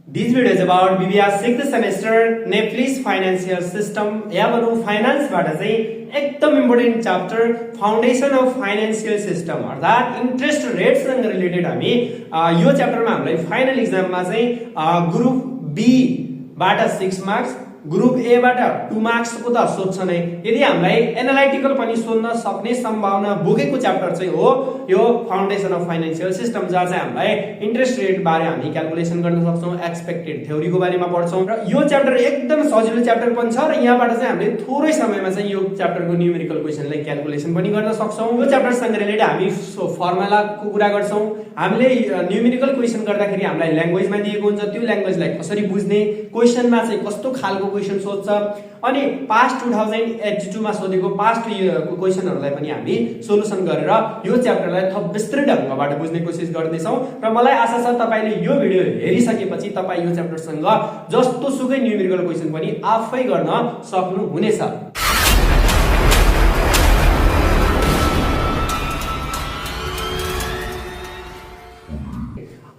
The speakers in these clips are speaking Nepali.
This video is about BBR 6th semester Nepalese financial system या भनौं फाइनान्सबाट चाहिँ एकदम important chapter foundation of financial system अर्थात इन्ट्रेस्ट रेट्ससँग रिलेटेड हामी यो च्याप्टरमा हामीलाई फाइनल एक्जाममा चाहिँ ग्रुप बी बाट 6 मार्क्स ग्रुप ए बाट 2 मार्क्स को त सोध्छ नै यदि हामीलाई एनालाइटिकल पनि सोध्न सक्ने सम्भावना बोकेको च्याप्टर चाहिँ हो यो फाउन्डेसन अफ फाइनान्शियल सिस्टम जहाँ चाहिँ हामीलाई इन्ट्रेस्ट रेट बारे हामी क्याल्कुलेसन गर्न सक्छौं एक्सपेक्टेड थ्योरीको बारेमा पढ्छौं र यो च्याप्टर एकदम सजिलो च्याप्टर पनि छ र यहाँबाट चाहिँ हामीले थोरै समयमा चाहिँ यो च्याप्टरको न्यूमेरिकल क्वेशनलाई क्याल्कुलेसन पनि गर्न सक्छौं यो च्याप्टरसँग रिलेटेड हामी फर्मुलाको कुरा गर्छौं हामीले न्यूमेरिकल क्वेशन गर्दाखेरि हामीलाई ल्याङ्ग्वेजमा दिएको हुन्छ त्यो ल्याङ्ग्वेजलाई कसरी बुझ्ने क्वेशनमा चाहिँ कस्तो खालको क्वेशन सोध्छ अनि पास्ट 2082 मा सोधेको पास्ट इयरको क्वेशनहरुलाई पनि हामी सोलुसन गरेर यो च्याप्टरलाई थप विस्तृत ढंगबाट बुझ्ने कोसिस गर्दैछौं र मलाई आशा छ तपाईले यो भिडियो हेरिसकेपछि तपाई यो च्याप्टरसँग जस्तो सुकै न्यूमेरिकल क्वेशन पनि आफै गर्न सक्नु हुनेछ।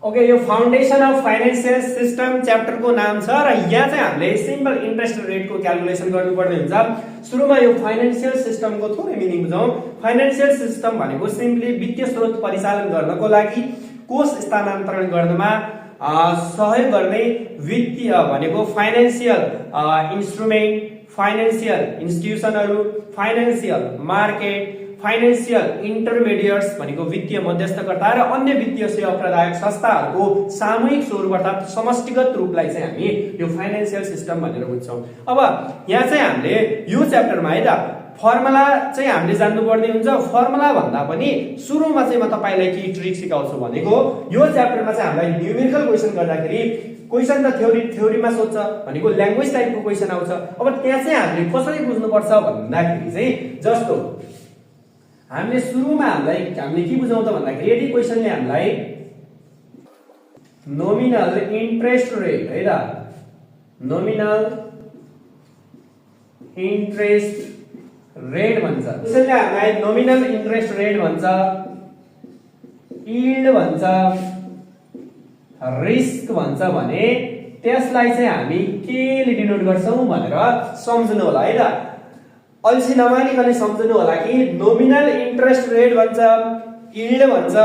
ओके यो foundation of financial system chapter को नाम छ र यहाँ चाहिँ हामीले सिम्पल इन्ट्रेस्ट रेट को क्याल्कुलेसन गर्नुपर्ने हुन्छ। सुरुमा यो फाइनान्शियल सिस्टम को थोरै मिनिङ बुझौं। फाइनान्शियल सिस्टम भनेको सिम्पली वित्तीय स्रोत परिचालन गर्नको लागि कोष स्थानान्तरण गर्नमा सहयोग गर्ने वित्तीय भनेको फाइनान्शियल इन्स्ट्रुमेन्ट फाइनान्शियल इन्स्टिट्युसनहरु फाइनान्शियल मार्केट फाइनान्शियल इन्टरमिडिएट्स भनेको वित्तीय मध्यस्थकर्ता र अन्य वित्तीय सेवा प्रदायक संस्थाहरुको सामूहिक स्वरूप अर्थात समष्टिगत रूपलाई चाहिँ हामी यो फाइनान्शियल सिस्टम भनेर बुझ्छौं। अब यहाँ चाहिँ हामीले यो च्याप्टरमा है त फर्मुला चाहिँ हामीले जान्नुपर्ने हुन्छ। फर्मुला भन्दा पनि सुरुमा चाहिँ म तपाईलाई के ट्रिक सिकाउँछु भनेको यो च्याप्टरमा चाहिँ हामीलाई न्यूमेरिकल क्वेशन गर्दाखेरि क्वेशन त थ्योरीमा सोध्छ भनेको ल्याङ्ग्वेज टाइपको क्वेशन आउँछ। अब त्यहाँ चाहिँ हामीले कसरी बुझ्नु पर्छ भन्दाखेरि चाहिँ जस्तो हामीले सुरुमा हामीले के बुझाउँ त भन्दाखेरि यदि क्वेशनले हामीलाई नोमिनल इन्ट्रेस्ट रेट है त नोमिनल इन्ट्रेस्ट रेट भन्छ क्वेशनले हामीलाई नोमिनल इन्ट्रेस्ट रेट भन्छ यील्ड भन्छ रिस्क भन्छ भने त्यसलाई चाहिँ हामी केले डिनोट गर्छौं भनेर सम्झनु होला है त। अल्छी नमानिकन सम्झनु होला कि नोमिनल इन्ट्रेस्ट रेट भन्छ यील्ड भन्छ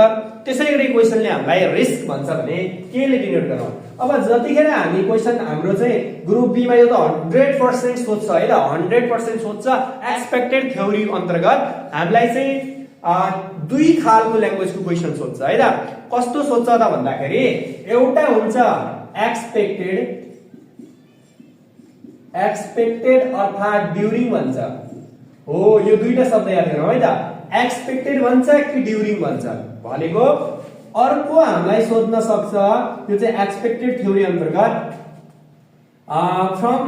त्यसैगरी क्वेशनले हामीलाई रिस्क भन्छ भने केले डिनोट गरौँ। अब जतिखेर हामी क्वेशन हाम्रो चाहिँ ग्रुप बी मा यो त 100% सोध्छ है त 100% सोध्छ एक्सपेक्टेड थ्योरी अन्तर्गत हामीलाई चाहिँ दुई खालको ल्याङ्ग्वेजको क्वेशन सोध्छ है त। कस्तो सोध्छ त भन्दाखेरि एउटा हुन्छ एक्सपेक्टेड अर्थात ड्युरिङ भन्छ हो यो दुईटा शब्द याद गरौँ है त एक्सपेक्टेड भन्छ कि ड्युरिङ भन्छ भनेको अर्को हामीलाई सोध्न सक्छ यो चाहिँ एक्सपेक्टेड थ्योरी अन्तर्गत फ्रम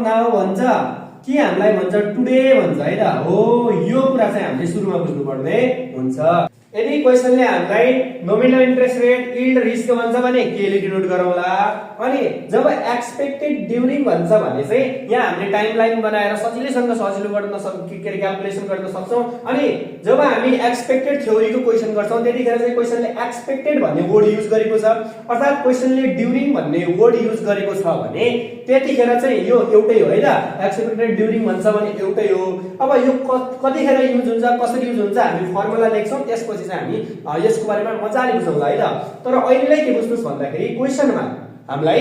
नाउ भन्छ कि हामीलाई भन्छ टुडे भन्छ है त हो यो कुरा चाहिँ हामीले सुरुमा बुझ्नुपर्ने हुन्छ। यदि क्वेशनले हामीलाई nominal interest rate yield risk भन्छ भने केले डिनोट गरौँला अनि जब एक्सपेक्टेड ड्युरिङ भन्छ भने चाहिँ यहाँ हामीले टाइमलाइन बनाएर सजिलो गर्न क्याल्कुलेसन गर्न सक्छौं। अनि जब हामी एक्सपेक्टेड थ्योरीको क्वेशन गर्छौं त्यतिखेर चाहिँ क्वेशनले एक्सपेक्टेड भन्ने वर्ड युज गरेको छ अर्थात क्वेशनले ड्युरिङ भन्ने वर्ड युज गरेको छ भने त्यतिखेर चाहिँ यो एउटै हो है त एक्सपेक्टेड ड्युरिङ भन्छ भने एउटै हो। अब यो कतिखेर युज हुन्छ कसरी युज हुन्छ हामी फर्मुला लेख्छौं त्यसपछि चाहिँ हामी यसको बारेमा मजाले बुझौँला है त। तर अहिलेलाई के बुझ्नुस् भन्दाखेरि क्वेशनमा हामीलाई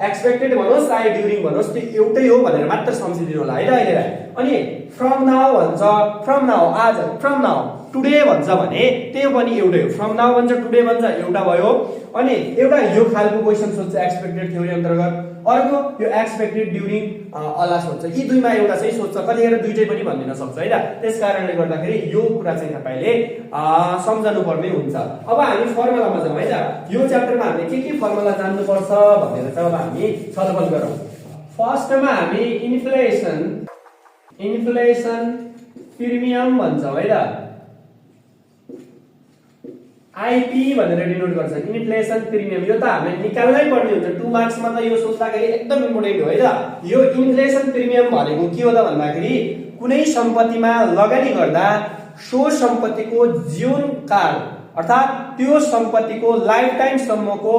एक्सपेक्टेड भनोस् चाहे ड्युरिङ भनोस् त्यो एउटै हो भनेर मात्र सम्झिदिनु होला है त अहिलेलाई। अनि फ्रम नाउ भन्छ फ्रम नाउ आज फ्रम नाउ टुडे भन्छ भने त्यो पनि एउटै हो फ्रम नाउ भन्छ टुडे भन्छ एउटा भयो। अनि एउटा यो खालको क्वेशन सोध्छ एक्सपेक्टेड थ्योरी अन्तर्गत अर्को यो एक्सपेक्टेड ड्युरिङ अला सोध्छ यी दुईमा एउटा चाहिँ सोध्छ कतिखेर दुईटै पनि भनिदिन सक्छ है त। त्यसकारणले गर्दाखेरि यो कुरा चाहिँ तपाईले सम्झनु पर्ने हुन्छ। अब हामी फर्मुलामा जाउँ है त यो च्याप्टरमा हामीले के फर्मुला जान्नु पर्छ भनेर चाहिँ अब हामी छलफल गरौँ। फर्स्टमा हामी इन्फ्लेसन प्रिमियम भन्छौँ है त आईपी भनेर डिनोट गर्छ इन्फ्लेसन प्रिमियम यो त हामीले निकाल्नै पर्ने हुन्छ 2 मार्क्स मा त यो सोच्दाखेरि एकदम इम्पोर्टेन्ट हो है त। यो इन्फ्लेसन प्रिमियम भनेको के हो त भन्दाखेरि कुनै सम्पत्तिमा लगानी गर्दा सो सम्पत्तिको जीवनकाल अर्थात् त्यो सम्पत्तिको लाइफ टाइम सम्मको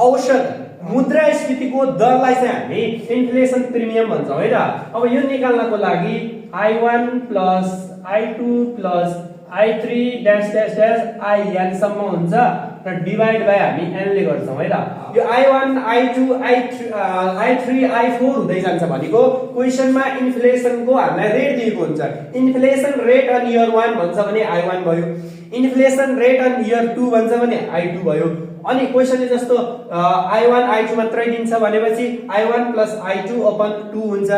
औसत मुद्रास्फीतिको दरलाई चाहिँ हामी इन्फ्लेसन प्रिमियम भन्छौँ है त। अब यो निकाल्नको लागि I1 plus I2 plus I3 dash dash dash IN सम्म हुन्छ र डिभाइड बाइ हामी n ले गर्छौँ है त। यो I1 I2 I3 I4 हुँदै जान्छ भनेको क्वेशनमा इन्फ्लेसनको हामीलाई रेट दिएको हुन्छ। इन्फ्लेसन रेट अन इयर 1 भन्छ भने I1 भयो, इन्फ्लेसन रेट अन इयर 2 भन्छ भने I2 भयो। अनि क्वेशनले जस्तो I1 I2 मात्रै दिन्छ भनेपछि I1 प्लस I2 अपन 2 हुन्छ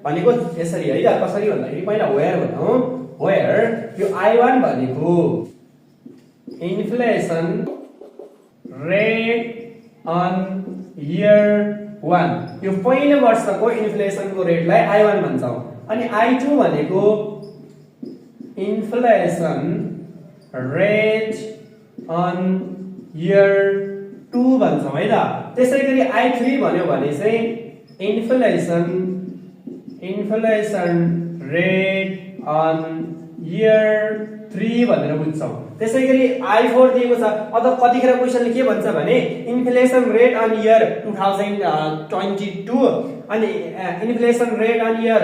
भनेको यसरी है त। कसरी भन्दाखेरि पहिला वेयर भनौँ, वेयर यो I1 भनेको इन्फ्लेसन रेट अन इयर 1 यो पहिलो वर्षको इन्फ्लेसनको रेटलाई I1 भन्छौँ। अनि I2 भनेको इन्फ्लेसन रेट अन इयर 2 भन्छौँ है त। त्यसैगरी I3 भन्यो भने चाहिँ इन्फ्लेसन रेट अन इयर 3 भनेर बुझ्छौँ। त्यसैगरी I4 दिएको छ। अझ कतिखेर क्वेशनले के भन्छ भने इन्फ्लेसन रेट अन इयर 2022 अनि इन्फ्लेसन रेट अन इयर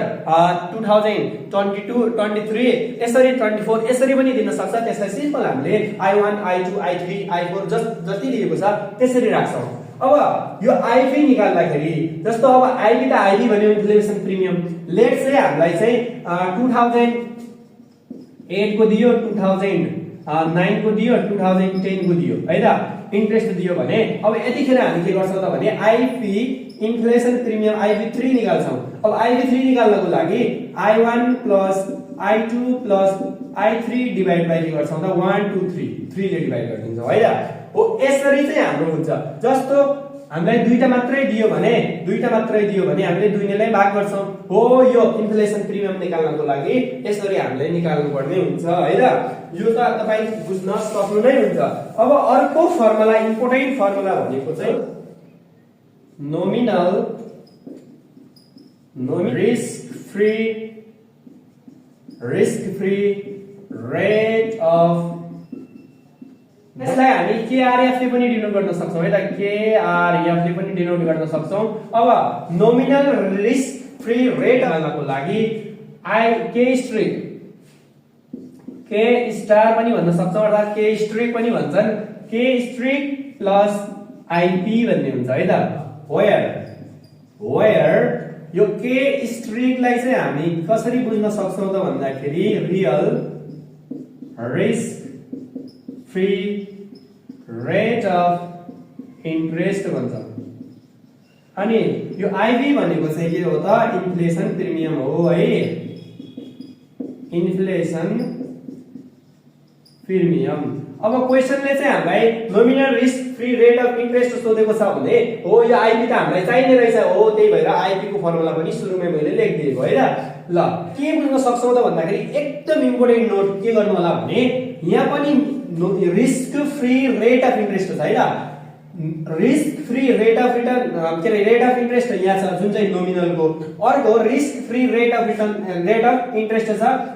2022 23 यसरी 24 यसरी पनि दिन सक्छ। त्यसलाई सिम्पल हामीले I1 I2 I3 I4 जति दिएको छ त्यसरी राख्छौँ। अब यो IB निकाल्दाखेरि जस्तो अब IB त IB भन्यो इन्फ्लेसन प्रिमियम लेट चाहिँ हामीलाई चाहिँ 2008 को दियो, 2009 को दियो, 2010 को दियो है त, इन्ट्रेस्ट दियो भने अब यतिखेर हामी के गर्छौँ त भने IB इन्फ्लेसन प्रिमियम IB3 निकाल्छौँ। अब IB3 निकाल्नको लागि I1 plus I2 plus I3 divide by के गर्छौँ त 1 2 3 ले डिभाइड गरिदिन्छौँ है त। हो यसरी चाहिँ हाम्रो हुन्छ। जस्तो हामीलाई दुईटा मात्रै दियो भने हामीले दुई नेलाई भाग गर्छौँ। हो यो इन्फ्लेसन प्रिमियम निकाल्नको लागि यसरी हामीले निकाल्नु पर्ने हुन्छ है त। यो त तपाई बुझ्न सक्नु नै हुन्छ। अब अर्को फर्मुला इम्पोर्टेन्ट फर्मुला भनेको चाहिँ nominal risk free rate of यसलाई हामी KRF ले पनि डिनोट गर्न सक्छौं है त। KRF ले पनि डिनोट गर्न सक्छौं। अब नोमिनल रिस्क फ्री रेट गर्नको लागि K स्टार पनि भन्न सक्छौं अर्थात K स्ट्रिक पनि भन्छन्। K स्ट्रिक प्लस IP भन्ने हुन्छ है त। वेयर यो K स्ट्रिकलाई चाहिँ हामी कसरी बुझ्न सक्छौं त भन्दाखेरि real risk free rate of interest भन्छ। अनि यो IB भनेको चाहिँ के हो त इन्फ्लेसन प्रिमियम हो है। Inflation premium. अब क्वेशनले चाहिँ हामीलाई nominal risk free rate of interest सोधेको छ भने हो यो IB त हामीलाई चाहिने रहेछ हो, त्यही भएर IB को फर्मुला पनि सुरुमै मैले लेखिदिएको है त। ल के बुझ्न सक्छौं त भन्दाखेरि एकदम इम्पोर्टेन्ट नोट के गर्नु होला भने यहाँ पनि risk free rate of interest छ है त। Risk free rate of return rate of interest यहाँ छ जुन चाहिँ नोमिनल को। अर्को risk free rate of interest छ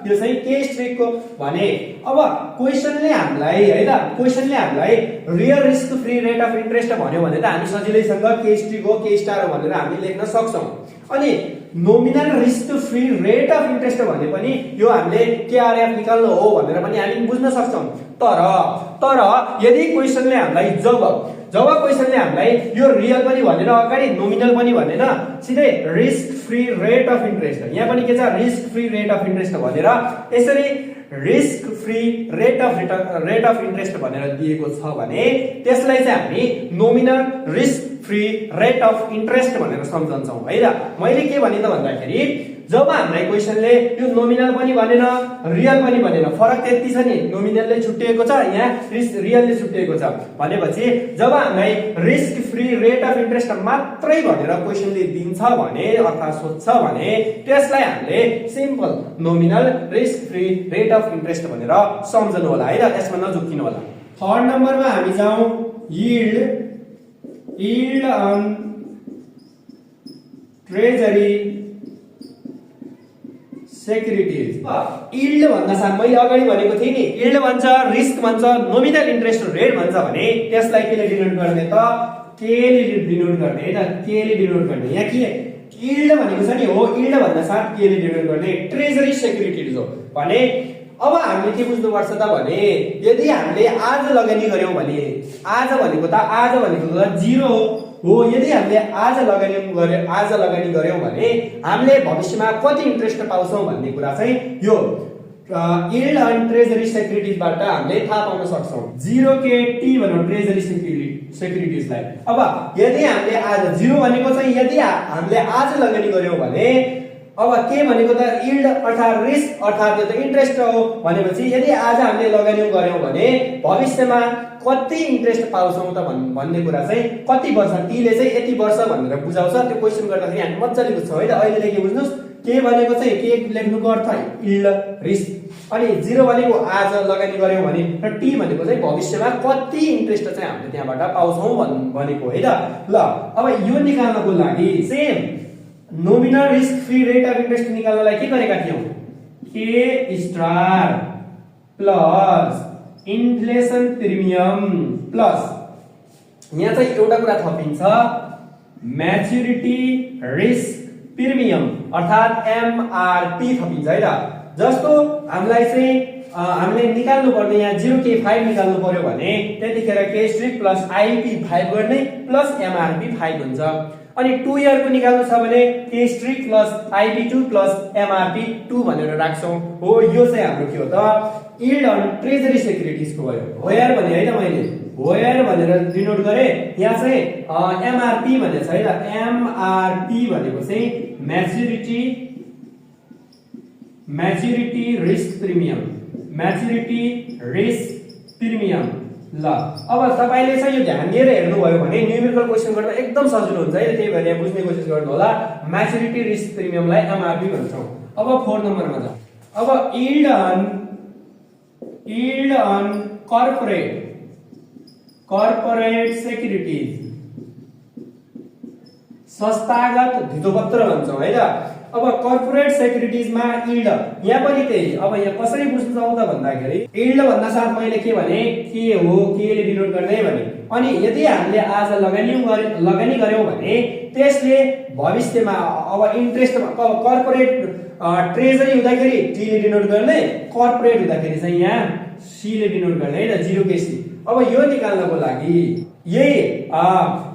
यो चाहिँ K स्ट्रिक को भने। अब क्वेशनले हामीलाई है त real risk free rate of interest भन्यो भने त हामी सजिलैसँग K स्ट्रिक हो K स्टार हो भनेर हामी लेख्न सक्छौं। अनि nominal risk free rate of interest भने पनि यो हामीले KRF निकाल्नु हो भनेर पनि हामी बुझ्न सक्छौं। तर यदि क्वेशनले हामीलाई जब क्वेशनले हामीलाई यो रियल पनि भनेन अगाडि नोमिनल पनि भनेन सिधै risk free rate of interest यहाँ पनि के छ risk free rate of interest भनेर यसरी risk free rate of interest भनेर दिएको छ भने त्यसलाई चाहिँ हामी nominal risk free rate of interest भनेर सम्झन्छौं है त। मैले के भने त भन्दाखेरि जब हामीलाई क्वेशनले यो नोमिनल पनि भनेन रियल पनि भनेन फरक त्यति छ नि नोमिनलले छुट्टिएको छ यहाँ रियलले छुट्टिएको छ भनेपछि जब हामीलाई risk free rate of interest मात्रै भनेर क्वेशनले दिन्छ भने अर्थात सोध्छ भने त्यसलाई हामीले simple nominal risk free rate of interest भनेर सम्झनु होला है त। त्यसमा नझुक्किनु होला। थर्ड नम्बरमा हामी जाउँ yield on treasury securities. Yield भन्दा साथ मैले अगाडि भनेको थिएँ नि, यील्ड भन्छ, रिस्क भन्छ, नोमिनल इन्ट्रेस्ट रेट भन्छ भने त्यसलाई केले डिनोट गर्ने त? केले डिनोट गर्ने है त, केले डिनोट गर्ने। यहाँ के यील्ड भनेको छ नि, हो यील्ड भन्दा साथ केले डिनोट गर्ने? ट्रेजरी सेक्युरिटिज हो भने अब हामीले के बुझ्नुपर्छ त भने यदि हामीले आज लगानी गर्यौं भने आज भनेको त 0 हो। यदि हामीले आज लगानी गर्यौं भने हामीले भविष्यमा कति इन्ट्रेस्ट पाउँछौं भन्ने कुरा चाहिँ यो यील्ड अन ट्रेजरी सेक्युरिटिजबाट हामीले थाहा पाउन सक्छौं। 0KT भनौं ट्रेजरी सेक्युरिटिजलाई। अब यदि हामीले आज 0 भनेको चाहिँ यदि हामीले आज लगानी गर्यौं भने अब के भनेको त यील्ड अर्थात रिस्क अर्थात यो त इन्ट्रेस्ट हो भनेपछि यदि आज हामीले लगानी गर्यौं भने भविष्यमा कति इन्ट्रेस्ट पाउँछौं त भन्ने कुरा चाहिँ कति वर्ष टीले चाहिँ यति वर्ष भनेर बुझाउँछ। त्यो क्वेशन गर्दाखेरि हामी मज्जाले बुझ्छौं है त। अहिले के बुझ्नुस्, के भनेको चाहिँ के लेख्नुको अर्थ यील्ड रिस्क अनि 0 भनेको आज लगानी गर्यौं भने र टी भनेको चाहिँ भविष्यमा कति इन्ट्रेस्ट चाहिँ हामीले त्यहाँबाट पाउँछौं भनेको है त। ल अब यो निकाल्नको लागि same nominal risk free rate of interest निकाल्नलाई के गरेका थियौं? K star plus inflation premium plus यहाँ चाहिँ एउटा कुरा थपिन्छ म्याच्युरिटी रिस्क प्रिमियम अर्थात एमआरपी थपिन्छ है त। जस्तो हामीलाई चाहिँ हामीले निकाल्नु पर्ने यहाँ 0K5 निकाल्नु पर्यो भने त्यतिखेर के स्ट्रिक प्लस आईपी 5 गर्ने प्लस एमआरपी 5 हुन्छ। अनि 2 इयर को निकाल्नु छ भने के स्ट्रिक प्लस आईपी2 प्लस एमआरपी 2 भनेर राख्छौं। हो यो चाहिँ हाम्रो के हो त यील्ड अन ट्रेजरी सेक्युरिटिज को भयो। वेयर भने हैन मैले वेयर भनेर डिनोट गरे, यहाँ चाहिँ एमआरपी भनेको छ है त। एमआरपी भनेको चाहिँ maturity risk premium, maturity risk premium. ल अब तपाईले चाहिँ यो ध्यान दिएर हेर्नु भयो भने न्यूमेरिकल क्वेशन गर्दा एकदम सजिलो हुन्छ है। त्यही भएर यहाँ बुझ्ने कोसिस गर्नु होला। म्याच्युरिटी रिस्क प्रिमियमलाई एमआरपी भन्छौं। अब 4 नम्बरमा जाऊ। अब यील्ड अन कॉर्पोरेट सेक्युरिटीज, संस्थागत धितोपत्र भन्छौं है त। अब कर्पोरेट सेक्युरिटिजमा यील्ड यहाँ पनि त्यही। अब यहाँ कसरी बुझ्नु जाउँ त भन्दाखेरि यील्ड भन्दा साथ मैले के भने के हो केले डिनोट गर्ने भने अनि यदि हामीले आज लगानी गर्यौं भने त्यसले भविष्यमा अब इन्ट्रेस्ट कर्पोरेट ट्रेजरी हुँदाखेरि टीले डिनोट गर्ने, कर्पोरेट हुँदाखेरि चाहिँ यहाँ सीले डिनोट गर्ने है त 0KC। अब यो निकाल्नको लागि यही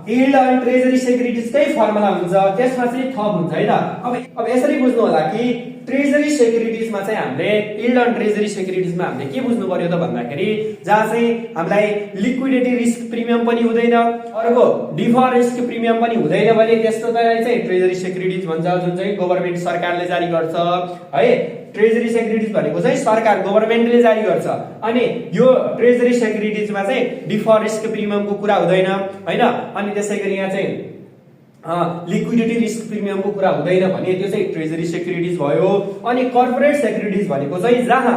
यील्ड अन ट्रेजरी सेक्युरिटिजकै फर्मुला हुन्छ, त्यसमा चाहिँ थप हुन्छ है त। अब यसरी बुझ्नु होला कि ट्रेजरी सेक्युरिटिजमा चाहिँ हामीले यील्ड अन ट्रेजरी सेक्युरिटिजमा हामीले के बुझ्नु पर्यो त भन्दाखेरि जहाँ चाहिँ हामीलाई लिक्विडिटी रिस्क प्रिमियम पनि हुँदैन, अर्को डिफर रिस्क प्रिमियम पनि हुँदैन भने त्यस्तोलाई चाहिँ ट्रेजरी सेक्युरिटिज भन्छ, जुन चाहिँ गभर्नमेन्ट सरकारले जारी गर्छ है। ट्रेजरी सेक्युरिटिज भनेको चाहिँ सरकार गभर्नमेन्टले जारी गर्छ। अनि यो ट्रेजरी सेक्युरिटिजमा चाहिँ डिफर रिस्क प्रिमियमको कुरा हुँदैन हैन। अनि त्यसैगरी यहाँ चाहिँ लिक्विडिटी रिस्क प्रिमियमको कुरा हुँदैन भने त्यो चाहिँ ट्रेजरी सेक्युरिटिज भयो। अनि कर्पोरेट सेक्युरिटिज भनेको चाहिँ जहाँ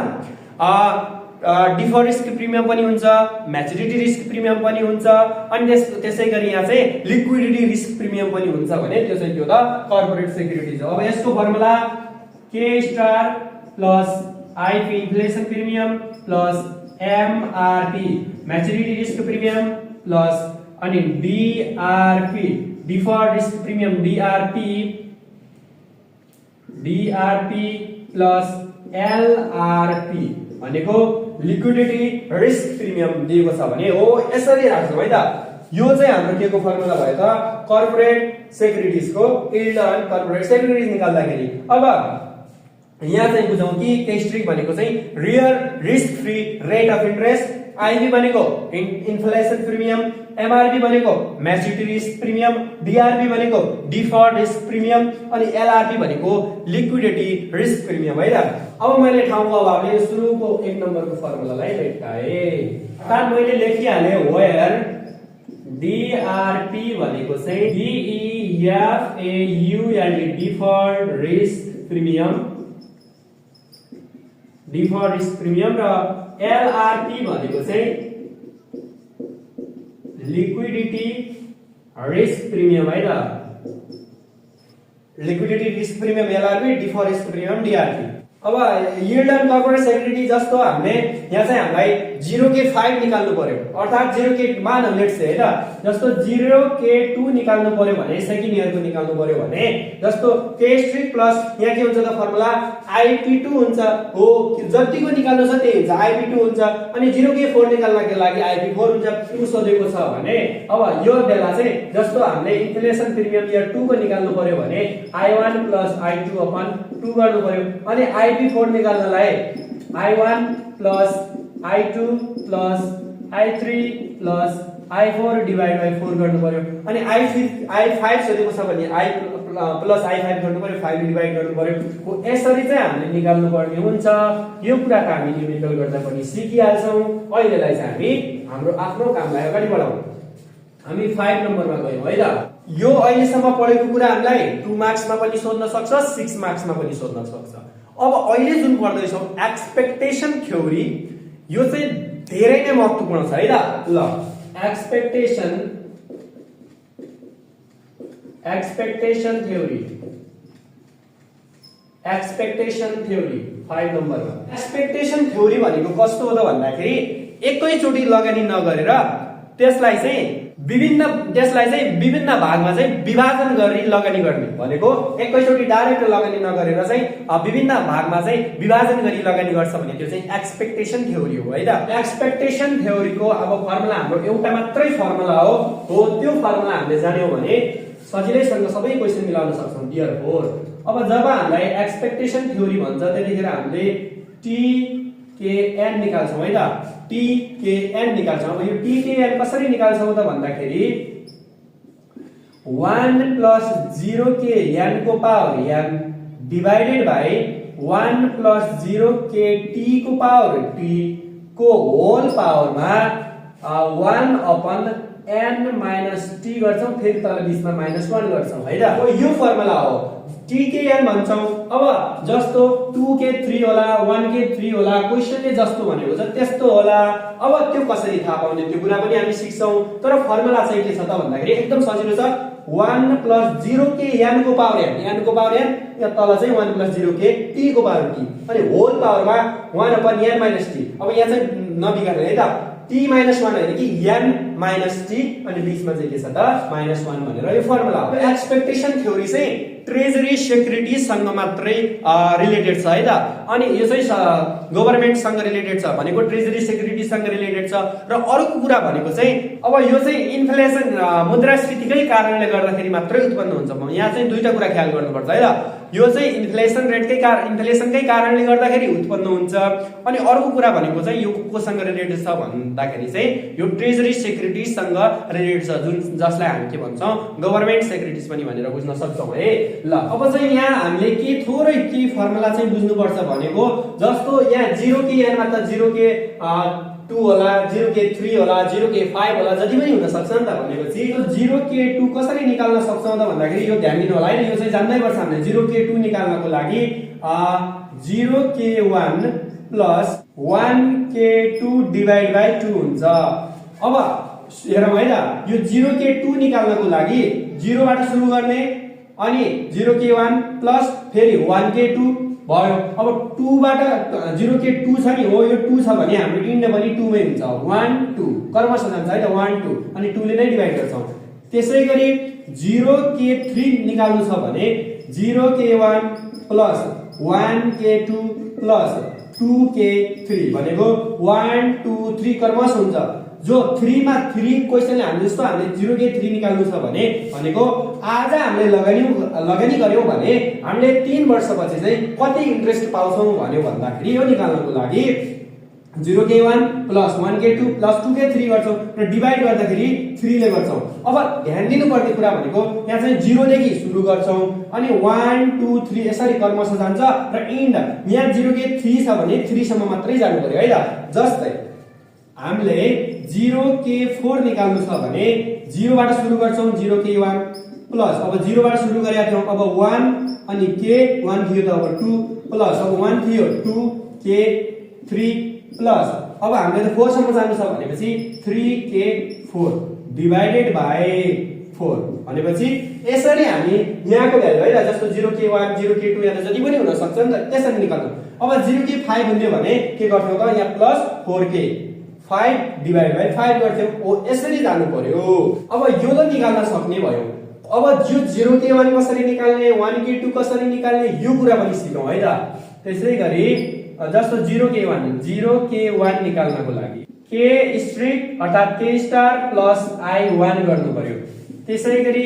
डिफर रिस्क प्रिमियम पनि हुन्छ, म्याच्युरिटी रिस्क प्रिमियम पनि हुन्छ, अनि त्यसैगरी यहाँ चाहिँ लिक्विडिटी रिस्क प्रिमियम पनि हुन्छ भने त्यो चाहिँ त्यो त कर्पोरेट सेक्युरिटिज हो। अब यसको formula k star plus IP inflation premium plus MRP maturity risk premium plus अनि DRP deferred risk premium DRP plus LRP भनेको लिक्विडिटी रिस्क प्रिमियम दिएको छ भने हो यसरी राख्छौं है त। यो चाहिँ हाम्रो के को फर्मुला भयो त कर्पोरेट सेक्युरिटिज को यील्ड अन कर्पोरेट सेक्युरिटिज निकाल्दाखेरि। अब यहाँ चाहिँ बुझौं कि केस्ट्रिक भनेको चाहिँ real risk free rate of interest, IB भनेको इन्फ्लेसन प्रिमियम, एमआरपी भनेको म्याच्युरिटी रिस्क प्रिमियम, डीआरपी भनेको डिफर्ड रिस्क प्रिमियम अनि एलआरपी भनेको लिक्विडिटी रिस्क प्रिमियम है त। अब मैले ठाउँको अभावले सुरुको 1 नम्बरको फर्मुलालाई लेखाए अर्थात मैले लेखिहाले वेयर डीआरपी भनेको चाहिँ डीईएफएयू डिफर्ड रिस्क प्रिमियम र एलआरपी भनेको चाहिँ लिक्विडिटी रिस्क प्रिमियम है त। Liquidity risk premium LRP, differ risk premium DRP. अब यील्ड एन्ड कर्पोरेट सेक्युरिटी जस्तो हामीले यहाँ चाहिँ हामीलाई 0k5 निकाल्नु पर्यो, अर्थात 0k मान लेट्स से हैन, जस्तो 0k2 निकाल्नु पर्यो भने सेकेन्ड इयरको निकाल्नु पर्यो भने जस्तो k प्लस यहाँ के हुन्छ त फर्मुला ip2 हुन्छ हो, जतिको निकाल्नु छ त्यही हुन्छ, ip2 हुन्छ। अनि 0k4 निकाल्नको लागि ip4 हुन्छ। के सोधेको छ भने अब यो बेला चाहिँ जस्तो हामीले इन्फ्लेसन प्रिमियम इयर 2 को निकाल्नु पर्यो भने i1 प्लस i2 अपन 2 गर्नु पर्यो। अनि ip4 निकाल्नलाई i1 plus i2 plus i3 plus i4 divide by 4 गर्नु पर्यो। अनि i5 सोधेको छ भने i प्लस i5 गर्नु पर्यो, 5 डिवाइड गर्नु पर्यो। हो यसरी चाहिँ हामीले निकाल्नु पर्ने हुन्छ। यो कुरा त हामी न्यूमेरिकल गर्दा पनि सिकिहाल्छौं। अहिलेलाई चाहिँ हामी हाम्रो आफ्नो कामलाई अगाडि बढाउँ। हामी 5 नम्बरमा गयौं है त। यो अहिलेसम्म पढेको कुरा हामीलाई 2 मार्क्समा पनि सोध्न सक्छ, 6 मार्क्समा पनि सोध्न सक्छ। अब अहिले जुन पढ्दै छौं एक्सपेक्टेशन थ्योरी, यो चाहिँ धेरै नै महत्त्वपूर्ण छ है त। ल एक्सपेक्टेशन थ्योरी 5 नम्बरमा। एक्सपेक्टेशन थ्योरी भनेको कस्तो हो त भन्दाखेरि एकैचोटी लगानी नगरेर त्यसलाई चाहिँ विभिन्न भागमा चाहिँ विभाजन गरी लगानी गर्ने भनेको। एकैचोटी डाइरेक्ट लगानी नगरेर चाहिँ विभिन्न भागमा चाहिँ विभाजन गरी लगानी गर्छ भने त्यो चाहिँ एक्सपेक्टेशन थ्योरी हो है त। एक्सपेक्टेशन थ्योरीको अब फर्मुला हाम्रो एउटा मात्रै फर्मुला हो, त्यो फर्मुला हामीले जान्यौं भने सजिलैसँग सबै क्वेशन मिलाउन सक्छौं डियर 4। अब जब हामीलाई एक्सपेक्टेशन थ्योरी भन्छ त्यतिखेर हामीले TKN निकाल्छौं है त। TKN निकाल्छौं। अब यो TKN कसरी निकाल्छौं त भन्दाखेरि 1 प्लस 0kn को power n divided by 1 plus 0kt को पावर t को होल पावरमा 1 अपन n माइनस t गर्छौं, फेरि तल बीचमा -1 गर्छौं है त। यो फर्मुला हो TKN भन्छौं। अब जस्तो 2k3 होला, 1k3 होला, क्वेशनले जस्तो भनेको छ त्यस्तो होला। अब त्यो कसरी थाहा पाउने त्यो कुरा पनि हामी सिक्छौं। तर फर्मुला चाहिँ के छ त भन्दाखेरि एकदम सजिलो छ। 1 प्लस 0kn को पावर n को पावर n, यहाँ तल चाहिँ 1 प्लस 0kt को पावर t, अनि होल पावरमा 1 अपन n माइनस t। अब यहाँ चाहिँ नबिगार्नु है त, t माइनस 1 हैन कि n माइनस t, अनि बीचमा चाहिँ के छ त -1 भनेर यो फर्मुला हो। एक्सपेक्टेशन थ्योरी चाहिँ ट्रेजरी सिक्युरिटीज सँग मात्रै रिलेटेड छ है त। अनि यो चाहिँ गभर्नमेन्ट सँग रिलेटेड छ भनेको ट्रेजरी सिक्युरिटीज सँग रिलेटेड छ। र अर्को कुरा भनेको चाहिँ अब यो चाहिँ इन्फ्लेसन मुद्रास्फीतिकै कारणले गर्दाखेरि मात्रै उत्पन्न हुन्छ। यहाँ चाहिँ दुईटा कुरा ख्याल गर्नुपर्छ है त। यो चाहिँ इन्फ्लेसनकै कारणले गर्दाखेरि उत्पन्न हुन्छ। अनि अर्को कुरा भनेको चाहिँ यो कोसँग रिलेटेड छ भन्दाखेरि चाहिँ यो ट्रेजरी सिक्युरिटीज सँग रिलेटेड छ, जुन जसलाई हामी के भन्छौं गभर्नमेन्ट सिक्युरिटीज पनि भनेर बुझ्न सक्छौं है। ल अब चाहिँ यहाँ हामीले के थोरै के फर्मुला चाहिँ बुझ्नुपर्छ भनेको जस्तो यहाँ 0kn मा त 0k2 होला, 0k3 होला, 0k5 होला, जति पनि हुन सक्छ नि त। भनेपछि यो 0k2 कसरी निकाल्न सक्छौं त भन्दाखेरि यो ध्यान दिनु होला है, यो चाहिँ जान्नै पर्छ हामीले। 0k2 निकाल्नको लागि 0k1 plus 1k2 divide by 2 हुन्छ। अब हेरौँ है त, यो 0k2 निकाल्नको लागि 0 बाट सुरु गर्ने, अनि 0k1 प्लस फेरि 1k2 भयो। अब 2 बाट 0k2 छ नि, हो यो 2 छ भने हाम्रो इन्ड पनि 2 मै हुन्छ। 1 2 कर्मश जान्छ है त, 1 2 अनि 2 ले नै डिवाइड गर्छौं। त्यसैगरी 0k3 निकाल्नु छ भने 0k1 plus 1k2 plus 2k3 भनेको 1 2 3 कर्मश हुन्छ। जो 3 मा 3 क्वेशनले हामीले जस्तो हामीले 0k3 निकाल्नु छ भने भनेको आज हामीले लगानी गर्यौं भने हामीले 3 वर्षपछि चाहिँ कति इन्ट्रेस्ट पाउँछौं भन्यो भन्दाखेरि यो निकाल्नको लागि 0k1 plus 1k2 plus 2k3 गर्छौं र डिवाइड गर्दाखेरि 3 ले गर्छौं। अब ध्यान दिनुपर्ने कुरा भनेको यहाँ चाहिँ 0 देखि सुरु गर्छौं, अनि 1 2 3 यसरी क्रमश जान्छ र इन्ड यहाँ 0k3 छ भने 3 सम्म मात्रै जानु पर्यो है त। जस्तै हामीले 0k4 निकाल्नु छ भने 0 बाट सुरु गर्छौं, 0k1 प्लस अब 0 बाट सुरु गरेका थियौं, अब 1 अनि k1 थियो त अब 2 प्लस अब 1 थियो 2k3 प्लस अब हामीले त 4 सम्म जानु छ भनेपछि 3k4 डिवाइडेड बाइ 4 भनेपछि यसरी हामी यहाँको भ्यालु है जस्तो 0k1 0k2 यहाँ जति पनि हुन सक्छ नि त त्यसरी निकाल्नु अब 0k5 हुन्थ्यो भने के गर्थ्यौ त यहाँ प्लस 4k 5 डिभाइड बाइ 5 गर्थ्यौ ओ यसरी जानु पर्यो अब यो त निकाल्न सक्ने भयो अब यो 0k1 कसरी निकाल्ने 1k2 कसरी निकाल्ने यो कुरा पनि सिकौं है त त्यसैगरी जस्तो 0k1 निकाल्नको लागि k स्ट्रिक अर्थात k स्टार प्लस i1 गर्नु पर्यो त्यसैगरी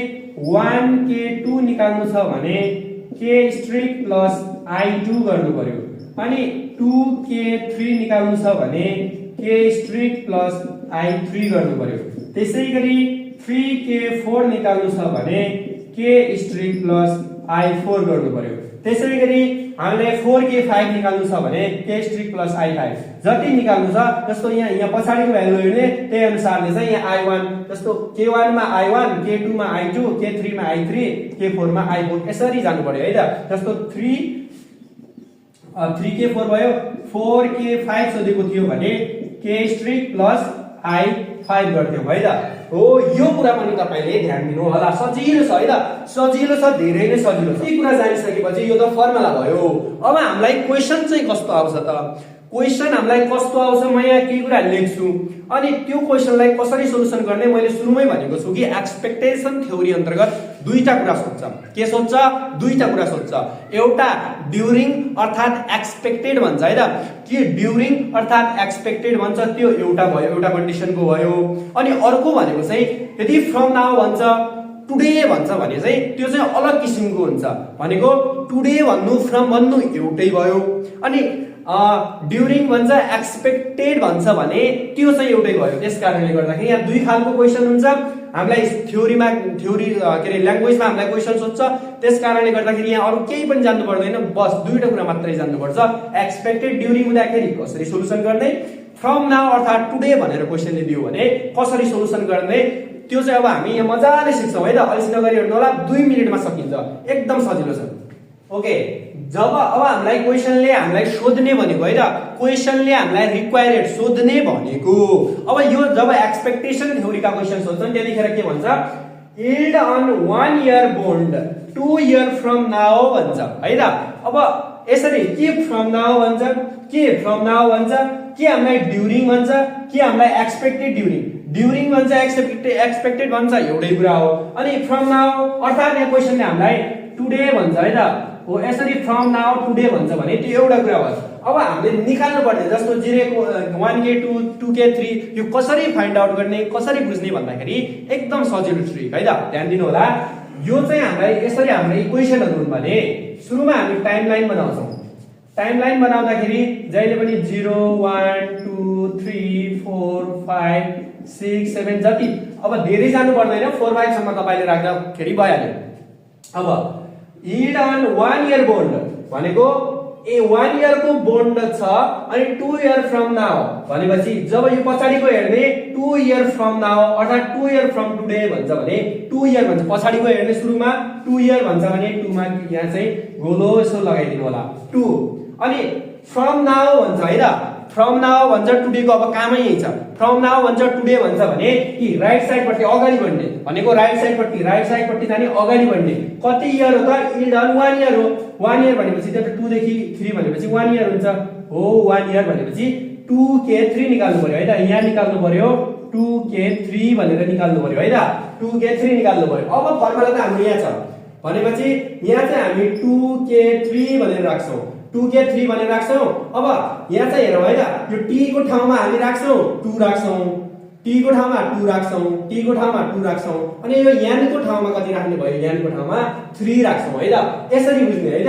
1k2 निकाल्नु छ भने k स्ट्रिक प्लस i2 गर्नु पर्यो अनि 2k3 निकाल्नु छ भने k स्ट्रिक प्लस i3 गर्नु पर्यो त्यसैगरी 3k4 निकाल्नु छ भने k स्ट्रिक प्लस i4 गर्नु पर्यो त्यसैगरी हामीलाई 4k5 निकाल्नु छ भने k स्ट्रिक प्लस i5 जति निकाल्नु छ जस्तो यहाँ पछाडीको भ्यालु हेर्ने त्यही अनुसारले चाहिँ यहाँ i1 जस्तो k1 मा i1 k2 मा i2 k3 मा i3 k4 मा i4 यसरी जानु पर्यो है त जस्तो 3k4 भयो 4k5 सोधेको थियो भने k स्ट्रिक प्लस i5 गर्थ्यौ है त हो यो कुरा पनि तपाईले ध्यान दिनु होला सजिलो छ है त सजिलो छ धेरै नै सजिलो छ यो कुरा जानिसकेपछि यो त फर्मुला भयो अब हामीलाई क्वेशन चाहिँ कस्तो आउँछ त क्वेशन हामीलाई कस्तो आउँछ म यहाँ के कुरा लेख्छु अनि त्यो क्वेशनलाई कसरी सोलुसन गर्ने मैले सुरुमै भनेको छु कि एक्सपेक्टेसन थ्योरी अन्तर्गत दुईटा कुरा सोध्छ के सोध्छ दुईटा कुरा सोध्छ एउटा ड्युरिङ अर्थात एक्सपेक्टेड भन्छ है त के ड्युरिङ अर्थात एक्सपेक्टेड भन्छ त्यो एउटा भयो एउटा कन्डिसनको भयो अनि अर्को भनेको चाहिँ यदि फ्रम नाउ भन्छ टुडे भन्छ भने चाहिँ त्यो चाहिँ अलग किसिमको हुन्छ भनेको टुडे भन्नु फ्रम भन्नु एउटै भयो अनि ड्युरिङ भन्छ एक्सपेक्टेड भन्छ भने त्यो चाहिँ एउटै भयो त्यसकारणले गर्दाखेरि यहाँ दुई खालको क्वेशन हुन्छ हामीलाई थ्योरी के रे ल्याङ्ग्वेजमा हामीलाई क्वेशन सोध्छ त्यसकारणले गर्दाखेरि यहाँ अरु केही पनि जान्नु पर्दैन बस दुईटा कुरा मात्रै जान्नु पर्छ एक्सपेक्टेड ड्युरिङ हुँदाखेरि कसरी सोलुसन गर्ने फ्रम नाउ अर्थात टुडे भनेर क्वेशनले दियो भने कसरी सोलुसन गर्ने त्यो चाहिँ अब हामी यहाँ मजाले सिक्छौं है त अलिस नगरी हेर्नु होला 2 मिनेटमा सकिन्छ एकदम सजिलो छ ओके जब अब हामीलाई क्वेशनले हामीलाई सोध्ने भनेको है त क्वेशनले हामीलाई रिक्वायर्ड सोध्ने भनेको अब यो जब एक्सपेक्टेसन थ्योरीका क्वेशन सोध्छन् त्यतिखेर के भन्छ yield on 1 year bond 2 year from now भन्छ है त अब यसरी के फ्रम नाउ भन्छ के हामीलाई ड्युरिङ भन्छ के हामीलाई एक्सपेक्टेड ड्युरिङ भन्छ एक्सपेक्टेड भन्छ एउटै कुरा हो अनि फ्रम नाउ अर्थात यहाँ क्वेशनले हामीलाई टुडे भन्छ है त हो यसरी फ्रम नाउ टुडे भन्छ भने त्यो एउटा कुरा हो अब हामीले निकाल्नु पर्ने जस्तो 1k2 2k3 यो कसरी फाइन्ड आउट गर्ने कसरी बुझ्ने भन्दाखेरि एकदम सजिलो ट्रिक है त ध्यान दिनु होला यो चाहिँ हामीलाई यसरी हाम्रो इक्वेशनहरु हुन् भने सुरुमा हामी टाइमलाइन बनाउँछौं टाइमलाइन बनाउँदाखेरि जहिले पनि 0 1 2 3 4 5 6 7 जति अब धेरै जानु पर्दैन 4 5 सम्म तपाईले राख्दाखेरि भइहाल्यो अब यील्ड अन 1 इयर बोन्ड भनेको 1 इयर को बोन्ड छ अनि 2 इयर फ्रम नाउ भनेपछि जब यो पछाडीको हेर्ने 2 इयर फ्रम नाउ अर्थात 2 इयर फ्रम टुडे भन्छ भने 2 इयर भन्छ पछाडीको हेर्ने सुरुमा 2 इयर भन्छ भने 2 मा यहाँ चाहिँ गोलो यसो लगाइदिनु होला 2 अनि फ्रम नाउ भन्छ है त फ्रम नाउ भन्छ टुडे को अब कामै यही छ फ्रम नाउ भन्छ टुडे भन्छ भने कि राइट साइड पट्टि अगाडि बढ्ने भनेको राइट साइड पट्टि जाने अगाडि बढ्ने कति इयर हो त यील्ड अन 1 इयर हो 1 इयर भनेपछि त्यो 2 देखि 3 भनेपछि 1 इयर हुन्छ हो 1 इयर भनेपछि 2k3 निकाल्नु पर्यो है त यहाँ निकाल्नु पर्यो 2k3 भनेर निकाल्नु पर्यो है त 2k3 निकाल्नु पर्यो अब फर्मुला त हाम्रो यहाँ छ भनेपछि यहाँ चाहिँ हामी 2k3 भनेर राख्छौं 2k3 भनेर राख्छौं अब यहाँ चाहिँ हेरौं है त यो t को ठाउँमा हामी राख्छौं 2 राख्छौं t को ठाउँमा 2 राख्छौं t को ठाउँमा 2 राख्छौं अनि यो n को ठाउँमा कति राख्ने भयो n को ठाउँमा 3 राख्छौं है त यसरी बुझ्ने है त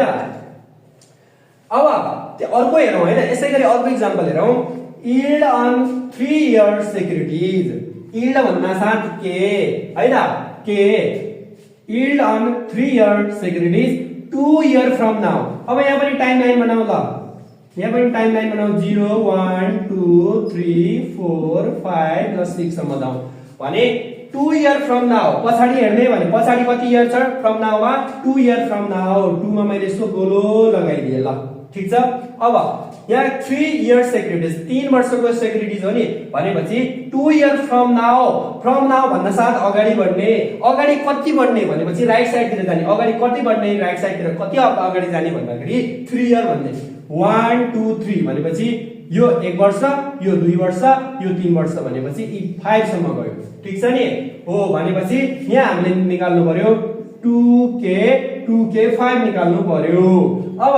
अब अर्को हेरौं है त यसैगरी अर्को एक्जाम्पल हेरौं yield on 3 year securities yield भन्ना साथ के है त के yield on 3 year securities 2 year from now अब यहाँ पनि टाइमलाइन बनाऊ ल यहाँ पनि टाइमलाइन बनाऊ 0 1 2 3 4 5 र 6 सम्म जाऊ भने 2 इयर फ्रम नाउ पछाडी हेर्ने भने पछाडी कति इयर छ फ्रम नाउमा 2 इयर फ्रम नाउ 2 मा मैले यसो गोलो लगाइदिए ल ठीक छ। अब यहाँ 3 इयर्स सेक्युरिटिज 3 वर्षको सेक्युरिटिज हो नि भनेपछि 2 इयर फ्रम नाउ भन्न साथ अगाडि बढ्ने अगाडि कति बढ्ने भनेपछि राइट साइडतिर जाने अगाडि कति बढ्ने राइट साइडतिर कति अगाडि जाने भन्दाखेरि 3 इयर भन्ने 1 2 3 भनेपछि यो 1 वर्ष यो 2 वर्ष यो 3 वर्ष भनेपछि यी 5 सम्म गयो ठीक छ नि हो भनेपछि यहाँ हामीले निकाल्नु पर्यो 2k 5 निकाल्नु पर्यो। अब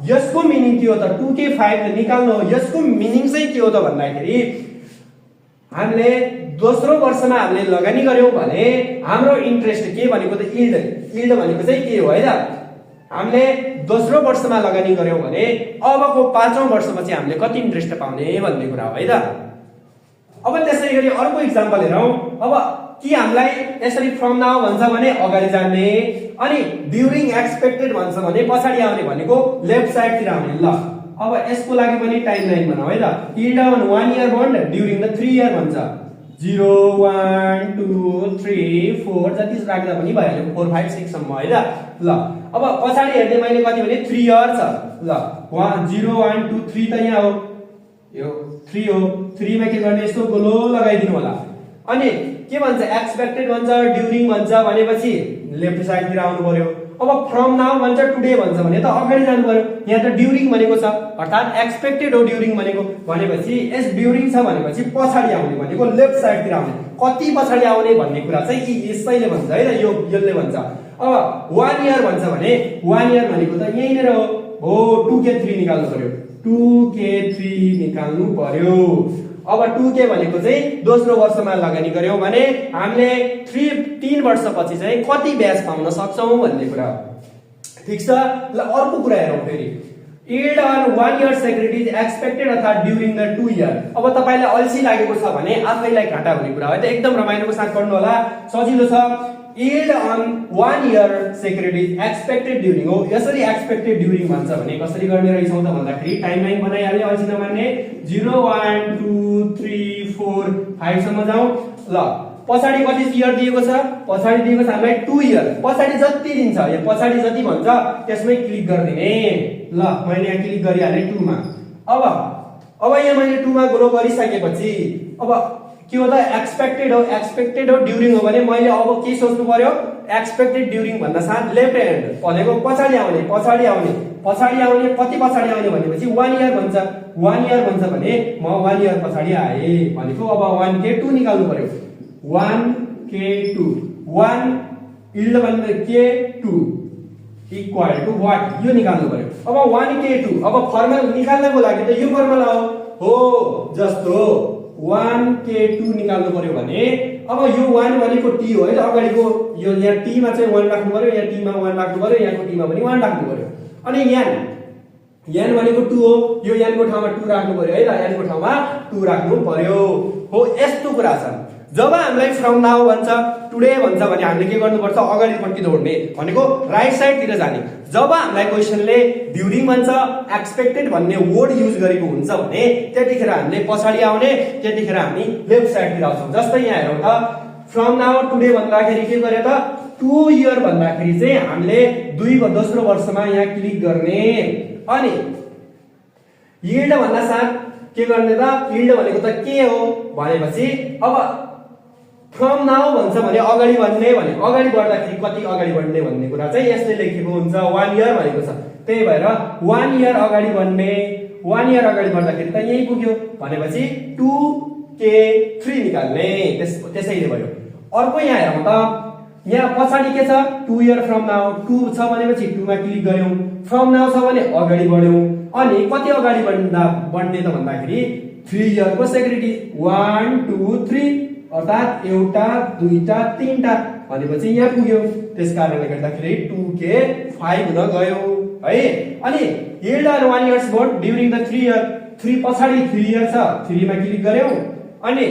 यसको मिनिङ के हो त 2k 5 निकाल्नु हो यसको मिनिङ चाहिँ के हो त भन्दाखेरि हामीले दोस्रो वर्षमा हामीले लगानी गर्यौं भने हाम्रो इन्ट्रेस्ट के भनेको त यील्ड भनेको चाहिँ के हो है त हामीले दोस्रो वर्षमा लगानी गर्यौं भने अबको पाँचौं वर्षमा चाहिँ हामीले कति इन्ट्रेस्ट पाउने भन्ने कुरा हो है त। अब त्यसै गरी अर्को एक्जाम्पल हेरौं। अब कि हामीलाई यसरी फ्रम नाउ भन्छ भने अगाडि जाने अनि ड्युरिङ एक्सपेक्टेड भन्छ भने पछाडी आउने भनेको लेफ्ट साइड तिर आउने ल। अब यसको लागि पनि टाइमलाइन बनाऊ है त yield on 1 year bond during the 3 year भन्छ 0 1 2 3 4 जति राख्दा पनि भइहाल्यो 4 5 6 सम्म है त ल। अब पछाडी हेर्ने मैले कति भने 3 इयर छ ल 0 1 2 3 त यहाँ हो यो 3 हो 3 मा के गर्ने यस्तो गोलो लगाइदिनु होला अनि के भन्छ एक्सपेक्टेड भन्छ ड्युरिङ भन्छ भनेपछि लेफ्ट साइड तिर आउनु पर्यो। अब फ्रम नाउ भन्छ टुडे भन्छ भने त अगाडि जानु पर्यो यहाँ त ड्युरिङ भनेको छ अर्थात एक्सपेक्टेड हो ड्युरिङ भनेको भनेपछि यस ड्युरिङ छ भनेपछि पछाडी आउने भनेको लेफ्ट साइड तिर आउने कति पछाडी आउने भन्ने कुरा चाहिँ यसैले भन्छ है त यो यसले भन्छ। अब 1 इयर भन्छ भने 1 इयर भनेको त यही नै हो 2k3 निकाल्नु पर्यो 2k3 निकाल्नु पर्यो। अब 2k भनेको चाहिँ दोस्रो वर्षमा लगानी गर्यौं भने हामीले 3 वर्षपछि चाहिँ कति ब्याज पाउन सक्छौं भन्ने कुरा ठीक छ। ल अर्को कुरा हेरौं फेरि yield on 1 year securities expected अर्थात ड्युरिङ द 2 इयर। अब तपाईलाई अल्छी लागेको छ भने आफैलाई घाटा हुने कुरा हो त एकदम रमाइलोको साथ पढ्नु होला सजिलो छ। Yield on 1 year securities expected during हो यसरी एक्सपेक्टेड ड्युरिङ भन्छ भने कसरी गर्ने रहेछौं त भन्दाखेरि टाइमलाइन बनाइहाल्ने अल्छी नमान्ने 0 1 2 3 4 5 सम्म जाऊ ल। पछाडी कति इयर दिएको छ पछाडी दिएको छ हामीलाई 2 इयर पछाडी जति दिन्छ यो पछाडी जति भन्छ त्यसमै क्लिक गरिदिने ल। मैले यहाँ क्लिक गरिहाले 2 मा। अब यहाँ मैले 2 मा गोलो गरिसकेपछि अब के हो त एक्सपेक्टेड हो ड्युरिङ हो भने मैले अब के सोच्नु पर्यो एक्सपेक्टेड ड्युरिङ भन्दा साथ लेफ्ट ह्यान्ड भनेको पछाडी आउने कति पछाडी आउने भनेपछि 1 इयर भन्छ भने म 1 इयर पछाडी आए भनेको अब 1k2 निकाल्नु पर्यो 1k2 1 यील्ड भन्ने k2 इक्वल टु व्हाट यो निकाल्नु पर्यो। अब 1k2 अब फर्मुला निकाल्नको लागि त यो फर्मुला हो जस्तो 1k2 निकाल्नु पर्यो भने अब यो 1 भनेको t हो है त अगाडिको यो यहाँ t मा चाहिँ 1 राख्नु पर्यो यहाँ t मा 1 राख्नु पर्यो यहाँको t मा पनि 1 राख्नु पर्यो अनि n भनेको 2 हो यो n को ठाउँमा 2 राख्नु पर्यो है त n को ठाउँमा 2 राख्नु पर्यो हो यस्तो कुरा छ। जब हामीलाई फ्रम नाउ भन्छ टुडे भन्छ भने हामीले के गर्नुपर्छ अगाडिपट्टि दौड्ने भनेको राइट साइड तिर जाने। जब हामीलाई क्वेशनले ड्युरिङ भन्छ एक्सपेक्टेड भन्ने वर्ड युज गरेको हुन्छ भने त्यतिखेर हामीले पछाडी आउने त्यतिखेर हामी लेफ्ट साइड तिर आउँछौं। जस्तै यहाँ हेरौं त फ्रम नाउ टुडे भन्दाखेरि के गरे त 2 इयर भन्दाखेरि चाहिँ हामीले दोस्रो वर्षमा यहाँ क्लिक गर्ने अनि यील्ड भन्दा साथ के गर्ने त यील्ड भनेको त के हो भनेपछि अब फ्रम नाउ भन्छ भने अगाडि बढ्ने भने अगाडि बढ्दाखेरि कति अगाडि बढ्ने भन्ने कुरा चाहिँ यसले लेखेको हुन्छ 1 इयर भनेको छ त्यही भएर 1 इयर अगाडि बढ्ने 1 इयर अगाडि बढ्दाखेरि त यही पुग्यो भनेपछि 2k3 निकाल्ने त्यसैले भयो। अर्को यहाँ हेरौं त यहाँ पछाडी के छ 2 इयर फ्रम नाउ 2 छ भनेपछि 2 मा क्लिक गर्यौं फ्रम नाउ छ भने अगाडि बढ्यौं अनि कति अगाडि बढ्ने त भन्दाखेरि 3 इयर को सेक्युरिटी 1 2 3 अर्थात एउटा दुईटा तीनटा भनेपछि यहाँ पुग्यो त्यसकारणले गर्दाखेरि 2k5 हुन गयो है। अनि yield on 1 years bond during the 3 year 3 पछाडी 3 इयर छ 3 मा क्लिक गर्यौं अनि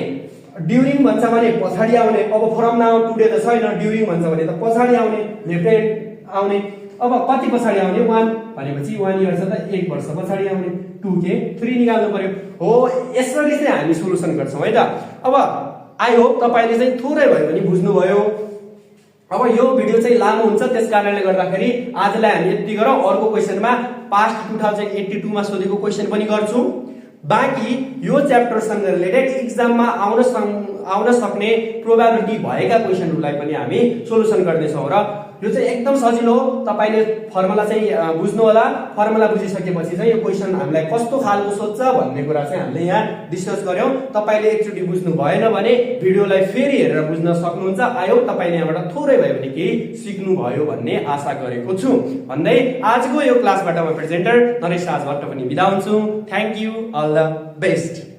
ड्युरिङ भन्छ भने पछाडी आउने अब फ्रम नाउ टुडे त छैन ड्युरिङ भन्छ भने त पछाडी आउने लेफ्ट ह्यान्ड आउने अब कति पछाडी आउने 1 भनेपछि 1 इयर छ त 1 वर्ष पछाडी आउने 2k3 निकाल्नु पर्यो हो। यसरी चाहिँ हामी सोलुसन गर्छौं है त। अब आई होप तपाईले चाहिँ थोरै भए पनि बुझ्नु भयो। अब यो भिडियो चाहिँ लामो हुन्छ, त्यस कारणले गर्दाखेरि आजलाई हामी यति गरौँ। अर्को क्वेसनमा पास्ट 2082 मा सोधेको क्वेसन पनि गर्छु। बाँकी यो च्याप्टरसँग रिलेटेड एक्जाममा आउन सक्ने प्रोबेबिलिटी भएका क्वेसनहरूलाई पनि हामी सोलुसन गर्नेछौँ र यो चाहिँ एकदम सजिलो हो। तपाईले फर्मुला चाहिँ बुझ्नु होला। फर्मुला बुझिसकेपछि चाहिँ यो क्वेसन हामीलाई कस्तो खालको सोध्छ भन्ने कुरा चाहिँ हामीले यहाँ डिस्कस गर्यौं। तपाईले एकचोटी बुझ्नु भएन भने भिडियोलाई फेरि हेरेर बुझ्न सक्नुहुन्छ। आयो तपाईले यहाँबाट थोरै भए पनि केही सिक्नु भयो भन्ने आशा गरेको छु भन्दै आजको यो क्लासबाट म प्रेजेन्टर नरेश राज भट्ट पनि बिदा हुन्छु। Thank you, all the best.